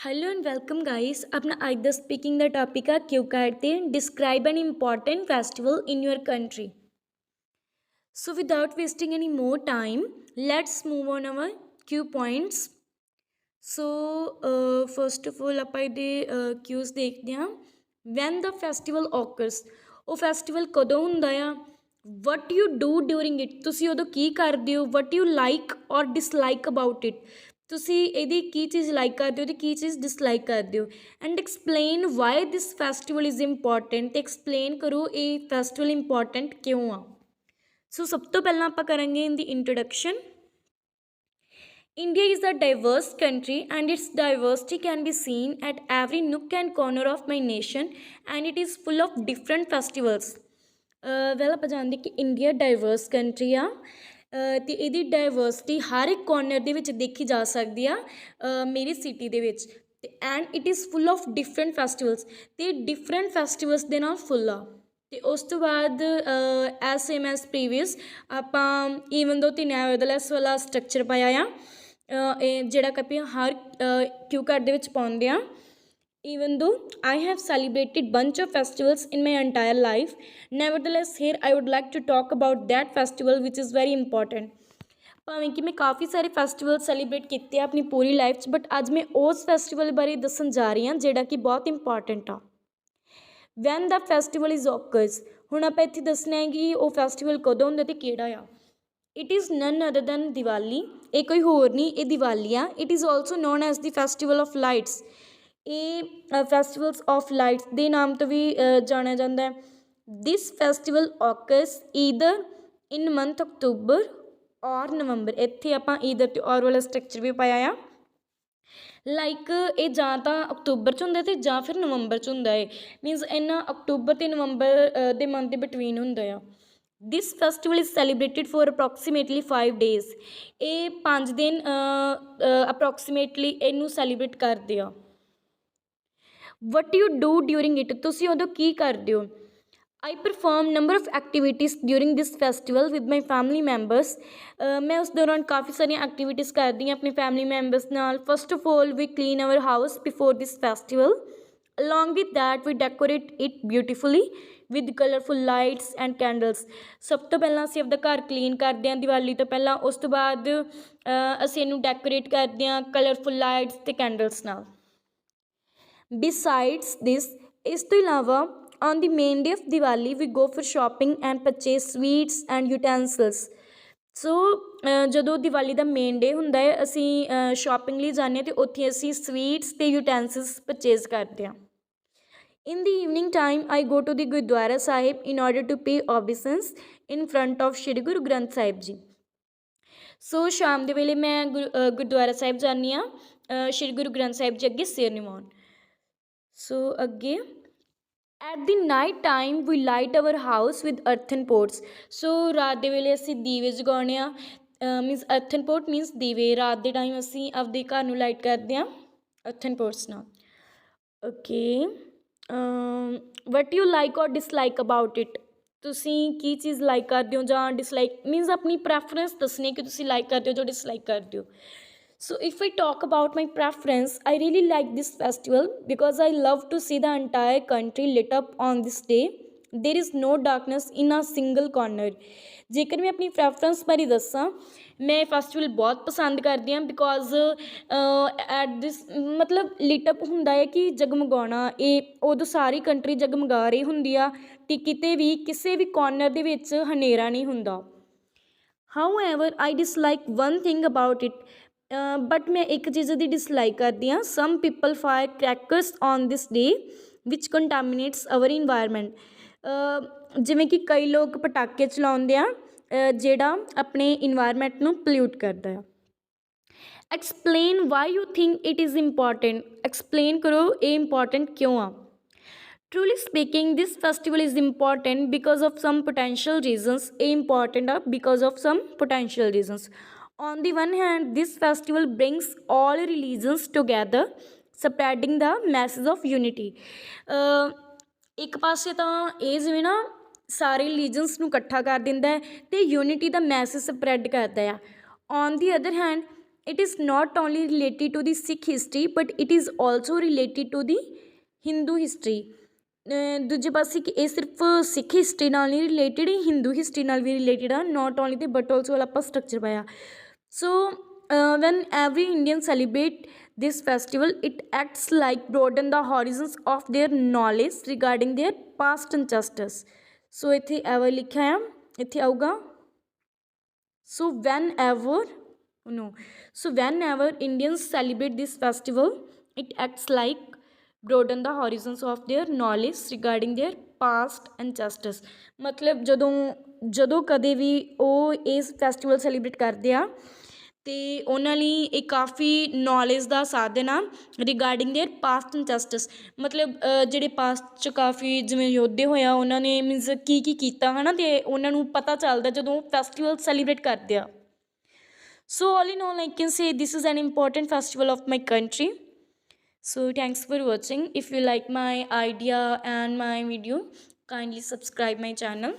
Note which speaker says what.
Speaker 1: Hello and welcome guys. अपना आज the speaking the topic है क्यों करते हैं describe an important festival in your country. So without wasting any more time let's move on our Q points. So first of all ਆਪਾਂ ਇਹਦੇ cues देखते हैं। ਵੈਨ द ਫੈਸਟੀਵਲ ਓਕਰਸ, ਉਹ festival ਕਦੋਂ ਹੁੰਦਾ ਆ। What you do during it, ਤੁਸੀਂ ਉਦੋਂ ਕੀ ਕਰਦੇ ਹੋ। ਵਟ ਯੂ ਲਾਈਕ ਔਰ ਡਿਸਲਾਈਕ ਅਬਾਊਟ ਇਟ, ਤੁਸੀਂ ਇਹਦੀ ਕੀ ਚੀਜ਼ ਲਾਈਕ ਕਰਦੇ ਹੋ ਅਤੇ ਕੀ ਚੀਜ਼ ਡਿਸਲਾਈਕ ਕਰਦੇ ਹੋ। And explain Y this festival is important, ਅਤੇ ਐਕਸਪਲੇਨ ਕਰੋ ਇਹ ਫੈਸਟੀਵਲ ਇੰਪੋਰਟੈਂਟ ਕਿਉਂ ਆ। ਸੋ ਸਭ ਤੋਂ ਪਹਿਲਾਂ ਆਪਾਂ ਕਰਾਂਗੇ ਇਨ ਦੀ introduction. India is a diverse country and its diversity can be seen at every nook and corner of my nation and it is full of different festivals. Well ਆਪਾਂ ਜਾਣਦੇ ਕਿ ਇੰਡੀਆ ਡਾਈਵਰਸ ਕੰਟਰੀ ਆ ਅਤੇ ਇਹਦੀ diversity ਹਰ ਇੱਕ corner ਦੇ ਵਿੱਚ ਦੇਖੀ ਜਾ ਸਕਦੀ ਆ ਮੇਰੀ ਸਿਟੀ ਦੇ ਵਿੱਚ। ਅਤੇ and it is full of different festivals, ਅਤੇ ਡਿਫਰੈਂਟ ਫੈਸਟੀਵਲਸ ਦੇ ਨਾਲ ਫੁੱਲ ਆ। ਅਤੇ ਉਸ ਤੋਂ ਬਾਅਦ ਐਜ਼ ਸੇਮ ਐਜ਼ ਪ੍ਰੀਵੀਅਸ ਆਪਾਂ ਈਵਨ ਦੋ ਤੇ ਨੈਵਰਦਲੈਸ ਵਾਲਾ ਸਟਰਕਚਰ ਪਾਇਆ ਆ, ਇਹ ਜਿਹੜਾ ਕਿ ਆਪਾਂ ਹਰ ਕਿਊ ਕਾਰਡ ਦੇ ਵਿੱਚ ਪਾਉਂਦੇ ਹਾਂ। even though I have celebrated bunch of festivals in my entire life, nevertheless here I would like to talk about that festival which is very important. ਭਾਵੇਂ ਕਿ ਮੈਂ ਕਾਫੀ ਸਾਰੇ ਫੈਸਟੀਵਲ ਸੈਲੀਬ੍ਰੇਟ ਕੀਤੇ ਆ ਆਪਣੀ ਪੂਰੀ ਲਾਈਫ 'ਚ, ਬਟ ਅੱਜ ਮੈਂ ਉਸ ਫੈਸਟੀਵਲ ਬਾਰੇ ਦੱਸਣ ਜਾ ਰਹੀ ਹਾਂ ਜਿਹੜਾ ਕਿ ਬਹੁਤ ਇੰਪੋਰਟੈਂਟ ਆ। ਵੈਨ ਦਾ ਫੈਸਟੀਵਲ ਇਜ਼ ਓਕਰਸ, ਹੁਣ ਆਪਾਂ ਇੱਥੇ ਦੱਸਣਾ ਹੈ ਕਿ ਉਹ ਫੈਸਟੀਵਲ ਕਦੋਂ ਹੁੰਦਾ ਅਤੇ ਕਿਹੜਾ ਆ। It is none other than Diwali, ਇਹ ਕੋਈ ਹੋਰ ਨਹੀਂ, ਇਹ ਦੀਵਾਲੀ ਆ। It is also known as the festival of lights, ਇਹ ਫੈਸਟੀਵਲਸ ਆਫ ਲਾਈਟਸ ਦੇ ਨਾਮ ਤੋਂ ਵੀ ਜਾਣਿਆ ਜਾਂਦਾ ਹੈ। This festival occurs either in month October or November, ਇੱਥੇ ਆਪਾਂ ਈਦਰ ਅਤੇ ਔਰ ਵਾਲਾ ਸਟਰਕਚਰ ਵੀ ਪਾਇਆ ਆ। ਲਾਈਕ ਇਹ ਜਾਂ ਤਾਂ ਅਕਤੂਬਰ 'ਚ ਹੁੰਦਾ ਅਤੇ ਜਾਂ ਫਿਰ ਨਵੰਬਰ 'ਚ ਹੁੰਦਾ ਹੈ। ਮੀਨਸ ਇਹਨਾਂ ਅਕਤੂਬਰ ਅਤੇ ਨਵੰਬਰ ਦੇ ਮੰਥ ਦੇ ਬਿਟਵੀਨ ਹੁੰਦਾ ਆ। This festival is celebrated for approximately 5 days, ਇਹ 5 ਦਿਨ ਅਪਰੋਕਸੀਮੇਟਲੀ ਇਹਨੂੰ ਸੈਲੀਬ੍ਰੇਟ ਕਰਦੇ ਆ। What you do during it, ਤੁਸੀਂ ਉਦੋਂ ਕੀ ਕਰਦੇ ਹੋ। I perform number of activities during this festival with my family members, ਮੈਂ ਉਸ ਦੌਰਾਨ ਕਾਫੀ ਸਾਰੀਆਂ ਐਕਟੀਵਿਟੀਜ਼ ਕਰਦੀ ਹਾਂ ਆਪਣੇ ਫੈਮਲੀ ਮੈਂਬਰਸ ਨਾਲ। First of all we clean our house before this festival, along with that we decorate it beautifully with colorful lights and candles. ਸਭ ਤੋਂ ਪਹਿਲਾਂ ਅਸੀਂ ਆਪਦਾ ਘਰ ਕਲੀਨ ਕਰਦੇ ਹਾਂ ਦੀਵਾਲੀ ਤੋਂ ਪਹਿਲਾਂ, ਉਸ ਤੋਂ ਬਾਅਦ ਅਸੀਂ ਇਹਨੂੰ ਡੈਕੋਰੇਟ ਕਰਦੇ ਹਾਂ ਕਲਰਫੁਲ ਲਾਈਟਸ ਅਤੇ ਕੈਂਡਲਸ ਨਾਲ। ਬਿਸਾਈਡਸ ਦਿਸ, ਇਸ ਤੋਂ ਇਲਾਵਾ on the main day of Diwali we go for shopping and purchase sweets and utensils. So ਜਦੋਂ ਦੀਵਾਲੀ ਦਾ ਮੇਨ ਡੇ ਹੁੰਦਾ ਹੈ ਅਸੀਂ ਸ਼ੋਪਿੰਗ ਲਈ ਜਾਂਦੇ ਹਾਂ ਅਤੇ ਉੱਥੇ ਅਸੀਂ ਸਵੀਟਸ ਅਤੇ ਯੂਟੈਂਸਿਲਸ ਪਰਚੇਜ਼ ਕਰਦੇ ਹਾਂ। In the evening time, I go to the Gurdwara Sahib in order to pay obeisance in front of Shri Guru Granth Sahib Ji. ਸੋ ਸ਼ਾਮ ਦੇ ਵੇਲੇ ਮੈਂ ਗੁਰਦੁਆਰਾ ਸਾਹਿਬ ਜਾਂਦੀ ਹਾਂ ਸ਼੍ਰੀ ਗੁਰੂ ਗ੍ਰੰਥ ਸਾਹਿਬ ਜੀ ਅੱਗੇ ਸਿਰ ਨਿਵਾਉਣ। ਸੋ ਅੱਗੇ at the night time we light our house with earthen pots, so ਰਾਤ ਦੇ ਵੇਲੇ ਅਸੀਂ ਦੀਵੇ ਜਗਾਉਂਦੇ ਹਾਂ। ਮੀਨਸ ਅਰਥਨ ਪੋਟ ਮੀਨਸ ਦੀਵੇ, ਰਾਤ ਦੇ ਟਾਈਮ ਅਸੀਂ ਆਪਦੇ ਘਰ ਨੂੰ ਲਾਈਟ ਕਰਦੇ ਹਾਂ ਅਰਥਨ ਪੋਟਸ ਨਾਲ। ਓਕੇ, ਵਟ ਯੂ ਲਾਈਕ ਔਰ ਡਿਸਲਾਈਕ ਅਬਾਊਟ ਇਟ, ਤੁਸੀਂ ਕੀ ਚੀਜ਼ ਲਾਈਕ ਕਰਦੇ ਹੋ ਜਾਂ ਡਿਸਲਾਈਕ, ਮੀਨਸ ਆਪਣੀ ਪ੍ਰੈਫਰੈਂਸ ਦੱਸਣੀ ਕਿ ਤੁਸੀਂ ਲਾਈਕ ਕਰਦੇ ਹੋ ਜਾਂ ਡਿਸਲਾਈਕ ਕਰਦੇ ਹੋ। So if I talk about my preference, I really like this festival because I love to see the entire country lit up on this day, there is no darkness in a single corner. ਜੇਕਰ ਮੈਂ ਆਪਣੀ preference ਬਾਰੇ ਦੱਸਾਂ, ਮੈਂ ਇਹ festival ਬਹੁਤ ਪਸੰਦ ਕਰਦੀ ਹਾਂ ਬਿਕੋਜ਼ ਐਟ ਦਿਸ ਮਤਲਬ ਲਿਟਅਪ ਹੁੰਦਾ ਹੈ ਕਿ ਜਗਮਗਾਉਣਾ, ਇਹ ਉਦੋਂ ਸਾਰੀ ਕੰਟਰੀ ਜਗਮਗਾ ਰਹੀ ਹੁੰਦੀ ਆ ਅਤੇ ਕਿਤੇ ਵੀ ਕਿਸੇ ਵੀ ਕੋਰਨਰ ਦੇ ਵਿੱਚ ਹਨੇਰਾ ਨਹੀਂ ਹੁੰਦਾ। However I dislike one thing about it, but ਮੈਂ ਇੱਕ ਚੀਜ਼ ਦੀ ਡਿਸਲਾਈਕ ਕਰਦੀ ਹਾਂ। Some people fire crackers on this day which contaminates our environment, ਜਿਵੇਂ ਕਿ ਕਈ ਲੋਕ ਪਟਾਕੇ ਚਲਾਉਂਦੇ ਆ ਜਿਹੜਾ ਆਪਣੇ ਇਨਵਾਇਰਮੈਂਟ ਨੂੰ ਪਲਿਊਟ ਕਰਦਾ ਆ। Explain why you think it is important, explain ਕਰੋ ਇਹ ਇੰਪੋਰਟੈਂਟ ਕਿਉਂ ਆ। Truly speaking this festival is important because of some potential reasons, ਇਹ ਇੰਪੋਰਟੈਂਟ ਆ because of some potential reasons. On the one hand this festival brings all religions together spreading the message of unity. ਇੱਕ ਪਾਸੇ ਤਾਂ ਇਹ ਜਿਵੇਂ ਨਾ ਸਾਰੇ ਰਿਲੀਜਨਸ ਨੂੰ ਇਕੱਠਾ ਕਰ ਦਿੰਦਾ ਹੈ ਅਤੇ ਯੂਨਿਟੀ ਦਾ ਮੈਸੇਜ ਸਪਰੈਡ ਕਰਦਾ ਆ। On the other hand it is not only related to the Sikh history but it is also related to the Hindu history. ਦੂਜੇ ਪਾਸੇ ਕਿ ਇਹ ਸਿਰਫ ਸਿੱਖ ਹਿਸਟਰੀ ਨਾਲ ਨਹੀਂ ਰਿਲੇਟਡ, ਹਿੰਦੂ ਹਿਸਟਰੀ ਨਾਲ ਵੀ ਰਿਲੇਟਡ ਆ, ਨਾਟ ਓਨਲੀ ਤੇ ਬਟ ਆਲਸੋ ਵਾਲਾ ਆਪਾਂ ਸਟਰਕਚਰ ਪਾਇਆ। So when every Indian celebrate this festival, it acts like broaden the horizons of their knowledge regarding their past ancestors. So ਇੱਥੇ ever ਲਿਖਿਆ ਆ, ਇੱਥੇ ਆਊਗਾ so whenever Indians celebrate this festival, it acts like broaden the horizons of their knowledge regarding their past ancestors। ਮਤਲਬ ਜਦੋਂ ਕਦੇ ਵੀ ਉਹ ਇਸ ਫੈਸਟੀਵਲ ਸੈਲੀਬ੍ਰੇਟ ਕਰਦੇ ਆ ਅਤੇ ਉਹਨਾਂ ਲਈ ਇਹ ਕਾਫੀ ਨੌਲੇਜ ਦਾ ਸਾਧਨ ਆ ਰਿਗਾਰਡਿੰਗ ਦੇਅਰ ਪਾਸਟ ਐਨਸੈਸਟਰਸ। ਮਤਲਬ ਜਿਹੜੇ ਪਾਸਟ 'ਚ ਕਾਫੀ ਜਿਵੇਂ ਯੋਧੇ ਹੋਏ ਆ, ਉਹਨਾਂ ਨੇ ਮੀਨਸ ਕੀ ਕੀਤਾ ਹੈ ਨਾ, ਅਤੇ ਉਹਨਾਂ ਨੂੰ ਪਤਾ ਚੱਲਦਾ ਜਦੋਂ ਫੈਸਟੀਵਲ ਸੈਲੀਬ੍ਰੇਟ ਕਰਦੇ ਆ। So all in all, I can say this is an important festival of my country. So thanks for watching. If you like my idea and my video, kindly subscribe my channel.